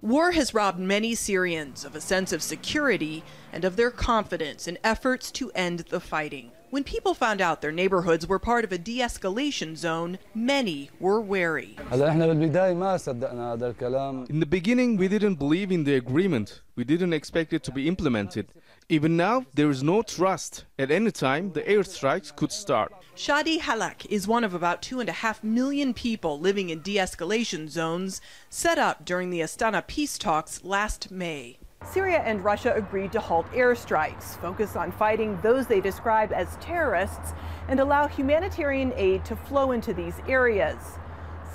War has robbed many Syrians of a sense of security and of their confidence in efforts to end the fighting. When people found out their neighborhoods were part of a de-escalation zone, many were wary. In the beginning, we didn't believe in the agreement. We didn't expect it to be implemented. Even now, there is no trust. At any time, the airstrikes could start. Shadi Halak is one of about 2.5 million people living in de-escalation zones set up during the Astana peace talks last May. Syria and Russia agreed to halt airstrikes, focus on fighting those they described as terrorists, and allow humanitarian aid to flow into these areas.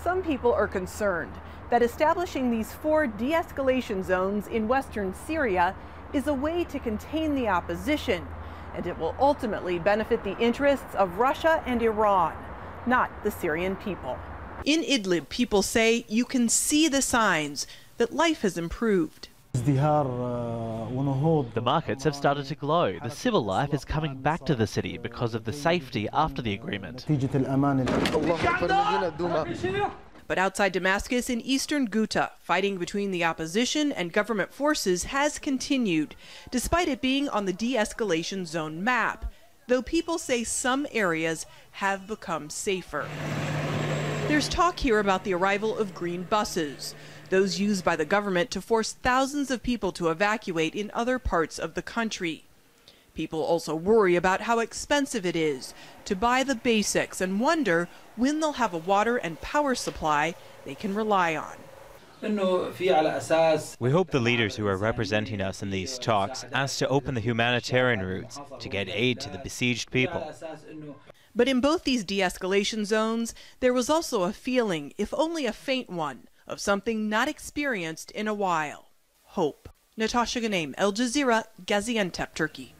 Some people are concerned that establishing these 4 de-escalation zones in western Syria is a way to contain the opposition, and it will ultimately benefit the interests of Russia and Iran, not the Syrian people. In Idlib, people say you can see the signs that life has improved. The markets have started to glow. The civil life is coming back to the city because of the safety after the agreement. But outside Damascus in eastern Ghouta, fighting between the opposition and government forces has continued, despite it being on the de-escalation zone map, though people say some areas have become safer. There's talk here about the arrival of green buses, those used by the government to force thousands of people to evacuate in other parts of the country. People also worry about how expensive it is to buy the basics and wonder when they'll have a water and power supply they can rely on. We hope the leaders who are representing us in these talks ask to open the humanitarian routes to get aid to the besieged people. But in both these de-escalation zones, there was also a feeling, if only a faint one, of something not experienced in a while: hope. Natasha, Ghoneim, Jazeera, Gaziantep, Turkey.